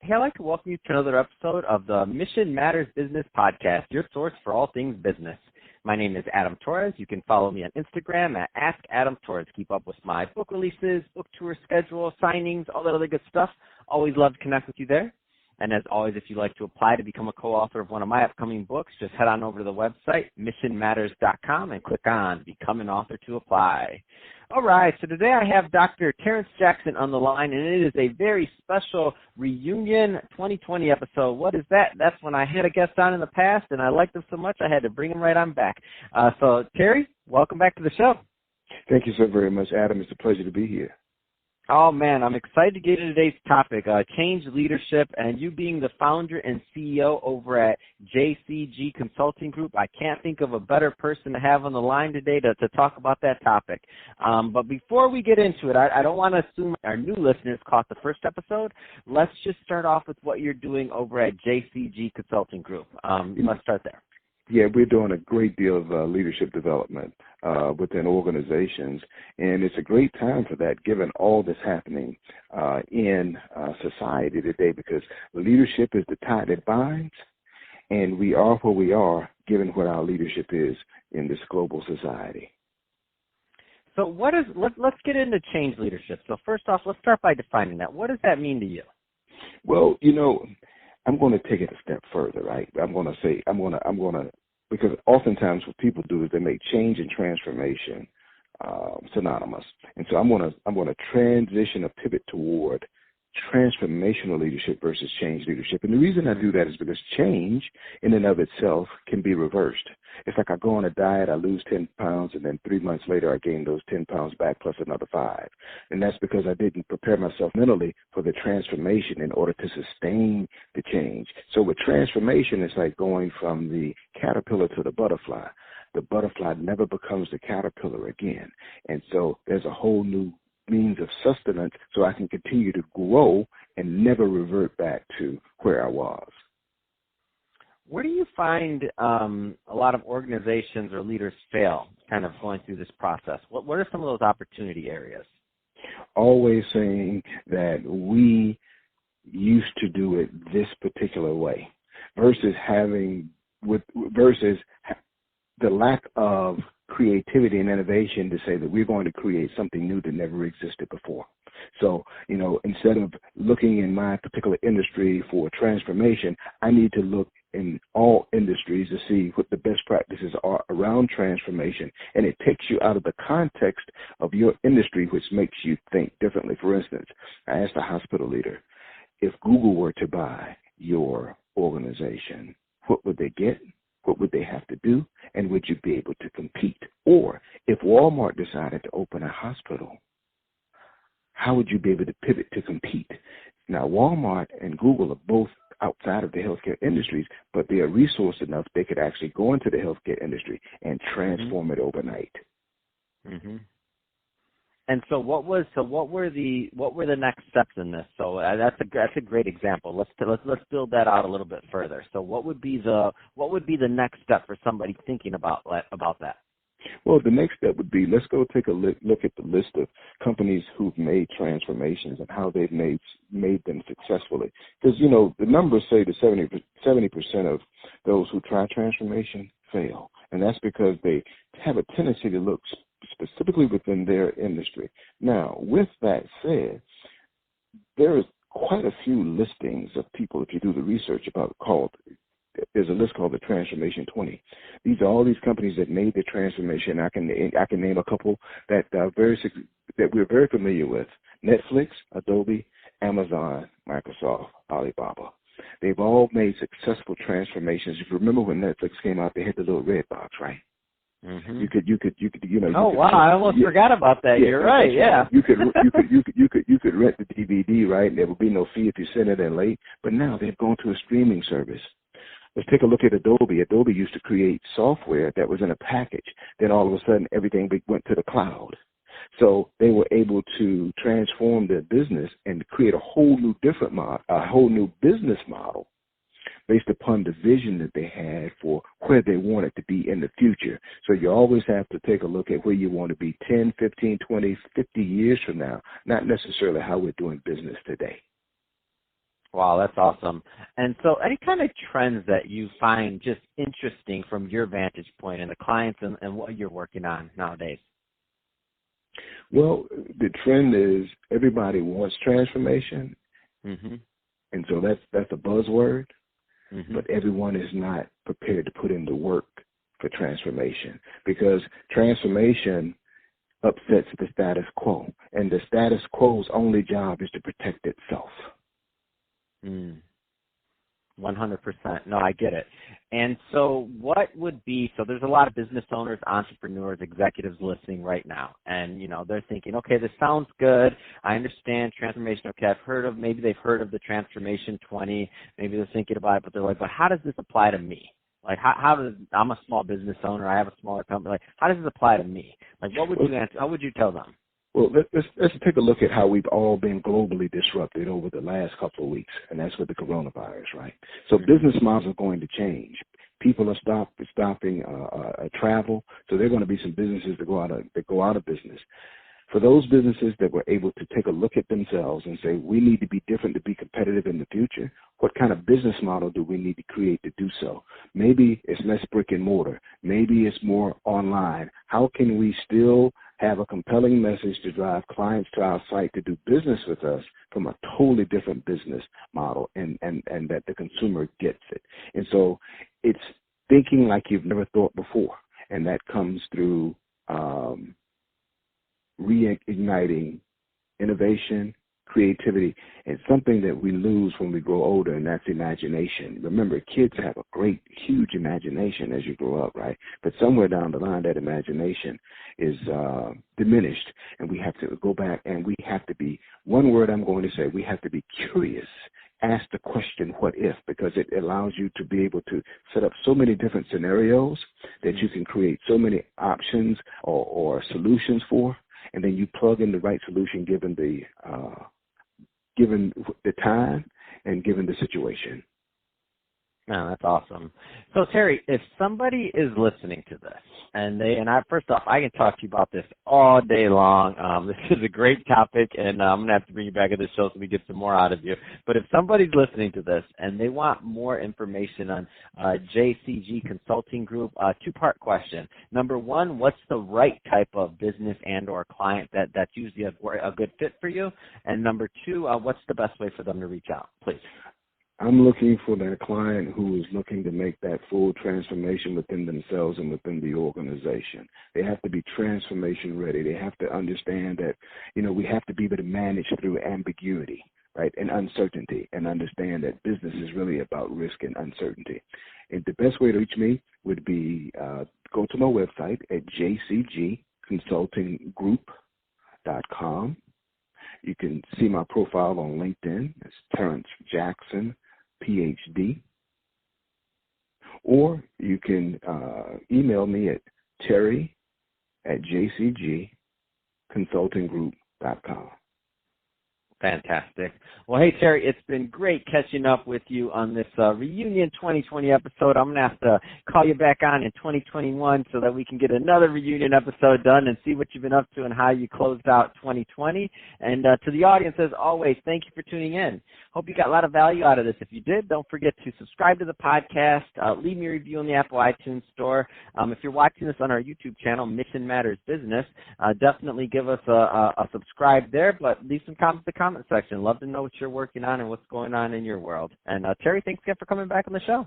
Hey, I'd like to welcome you to another episode of the Mission Matters Business Podcast, your source for all things business. My name is Adam Torres. You can follow me on Instagram at AskAdamTorres. Keep up with my book releases, book tour schedule, signings, all that other good stuff. Always love to connect with you there. And as always, if you'd like to apply to become a co-author of one of my upcoming books, just head on over to the website, missionmatters.com, and click on Become an Author to apply. All right, so today I have Dr. Terence Jackson on the line, and it is a very special reunion 2020 episode. What is that? That's when I had a guest on in the past, and I liked him so much I had to bring him right on back. So, Terry, welcome back to the show. Thank you so very much, Adam. It's a pleasure to be here. Oh, man, I'm excited to get into today's topic, change leadership, and you being the founder and CEO over at JCG Consulting Group. I can't think of a better person to have on the line today to talk about that topic. But before we get into it, I don't want to assume our new listeners caught the first episode. Let's just start off with what you're doing over at JCG Consulting Group. Let's start there. Yeah, we're doing a great deal of leadership development within organizations, and it's a great time for that given all that's happening in society today, because leadership is the tie that binds, and we are where we are given what our leadership is in this global society. So let's get into change leadership. So first off, let's start by defining that. What does that mean to you? Well, I'm going to take it a step further, right? Because oftentimes what people do is they make change and transformation synonymous. And so I'm going to transition or pivot toward transformational leadership versus change leadership. And the reason I do that is because change in and of itself can be reversed. It's like I go on a diet, I lose 10 pounds, and then 3 months later I gain those 10 pounds back plus another 5. And that's because I didn't prepare myself mentally for the transformation in order to sustain the change. So with transformation, it's like going from the caterpillar to the butterfly. The butterfly never becomes the caterpillar again. And so there's a whole new means of sustenance so I can continue to grow and never revert back to where I was. Where do you find a lot of organizations or leaders fail kind of going through this process? What are some of those opportunity areas? Always saying that we used to do it this particular way versus the lack of creativity and innovation to say that we're going to create something new that never existed before. So, instead of looking in my particular industry for transformation, I need to look in all industries to see what the best practices are around transformation, and it takes you out of the context of your industry, which makes you think differently. For instance, I asked a hospital leader, if Google were to buy your organization, what would they get? What would they have to do? And would you be able to compete? Or if Walmart decided to open a hospital, how would you be able to pivot to compete? Now, Walmart and Google are both outside of the healthcare industries, but they are resourced enough they could actually go into the healthcare industry and transform it overnight. Mm-hmm. And so what were the next steps in this? So that's a great example. Let's build that out a little bit further. So what would be the next step for somebody thinking about that? Well, the next step would be, let's go take a look at the list of companies who've made transformations and how they've made them successfully. Because, the numbers say that 70% of those who try transformation fail. And that's because they have a tendency to look specifically within their industry. Now, with that said, there is quite a few listings of people, if you do the research there's a list called the Transformation 20. These are all these companies that made the transformation. I can name a couple that we're very familiar with: Netflix, Adobe, Amazon, Microsoft, Alibaba. They've all made successful transformations. If you remember when Netflix came out, they had the little red box, right? Mm-hmm. You could. Oh wow! I almost forgot about that. Yeah, you're right. Yeah. You could rent the DVD, right? And there would be no fee if you sent it in late. But now they've gone to a streaming service. Let's take a look at Adobe. Adobe used to create software that was in a package. Then all of a sudden, everything went to the cloud. So they were able to transform their business and create a whole new business model based upon the vision that they had for where they wanted to be in the future. So you always have to take a look at where you want to be 10, 15, 20, 50 years from now, not necessarily how we're doing business today. Wow, that's awesome. And so any kind of trends that you find just interesting from your vantage point and the clients and what you're working on nowadays? Well, the trend is everybody wants transformation, Mm-hmm. and so that's a buzzword, Mm-hmm. but everyone is not prepared to put in the work for transformation, because transformation upsets the status quo, and the status quo's only job is to protect itself. 100%. No, I get it. And so what would be, so there's a lot of business owners, entrepreneurs, executives listening right now. And, they're thinking, okay, this sounds good. I understand transformation. Okay, maybe they've heard of the Transformation 20. Maybe they're thinking about it, but they're like, but how does this apply to me? Like, I'm a small business owner. I have a smaller company. Like, how does this apply to me? Like, what would you answer? How would you tell them? Well, let's take a look at how we've all been globally disrupted over the last couple of weeks, and that's with the coronavirus, right? So business models are going to change. People are stopping travel, so there are going to be some businesses that go out of business. For those businesses that were able to take a look at themselves and say, we need to be different to be competitive in the future, what kind of business model do we need to create to do so? Maybe it's less brick and mortar. Maybe it's more online. How can we still have a compelling message to drive clients to our site to do business with us from a totally different business model, and that the consumer gets it? And so it's thinking like you've never thought before, and that comes through reigniting innovation, creativity, and something that we lose when we grow older, and that's imagination. Remember, kids have a great, huge imagination as you grow up, right? But somewhere down the line, that imagination is diminished, and we have to go back, and we have to be, one word I'm going to say, we have to be curious. Ask the question, what if? Because it allows you to be able to set up so many different scenarios that you can create so many options or solutions for, and then you plug in the right solution given the time and given the situation. No, that's awesome. So, Terry, if somebody is listening to this, first off, I can talk to you about this all day long. This is a great topic, and I'm going to have to bring you back to the show so we get some more out of you. But if somebody's listening to this and they want more information on JCG Consulting Group, two-part question. Number one, what's the right type of business and or client that's usually a good fit for you? And number two, what's the best way for them to reach out, please? I'm looking for that client who is looking to make that full transformation within themselves and within the organization. They have to be transformation ready. They have to understand that, we have to be able to manage through ambiguity, right, and uncertainty, and understand that business is really about risk and uncertainty. And the best way to reach me would be go to my website at jcgconsultinggroup.com. You can see my profile on LinkedIn. It's Terence Jackson, PhD. Or you can email me at terry@jcgconsultinggroup.com. Fantastic. Well, hey, Terry, it's been great catching up with you on this reunion 2020 episode. I'm going to have to call you back on in 2021 so that we can get another reunion episode done and see what you've been up to and how you closed out 2020. And to the audience, as always, thank you for tuning in. Hope you got a lot of value out of this. If you did, don't forget to subscribe to the podcast, leave me a review on the Apple iTunes Store. If you're watching this on our YouTube channel, Mission Matters Business, definitely give us a subscribe there, but leave some comments in the comment section. Love to know what you're working on and what's going on in your world. And Terry, thanks again for coming back on the show.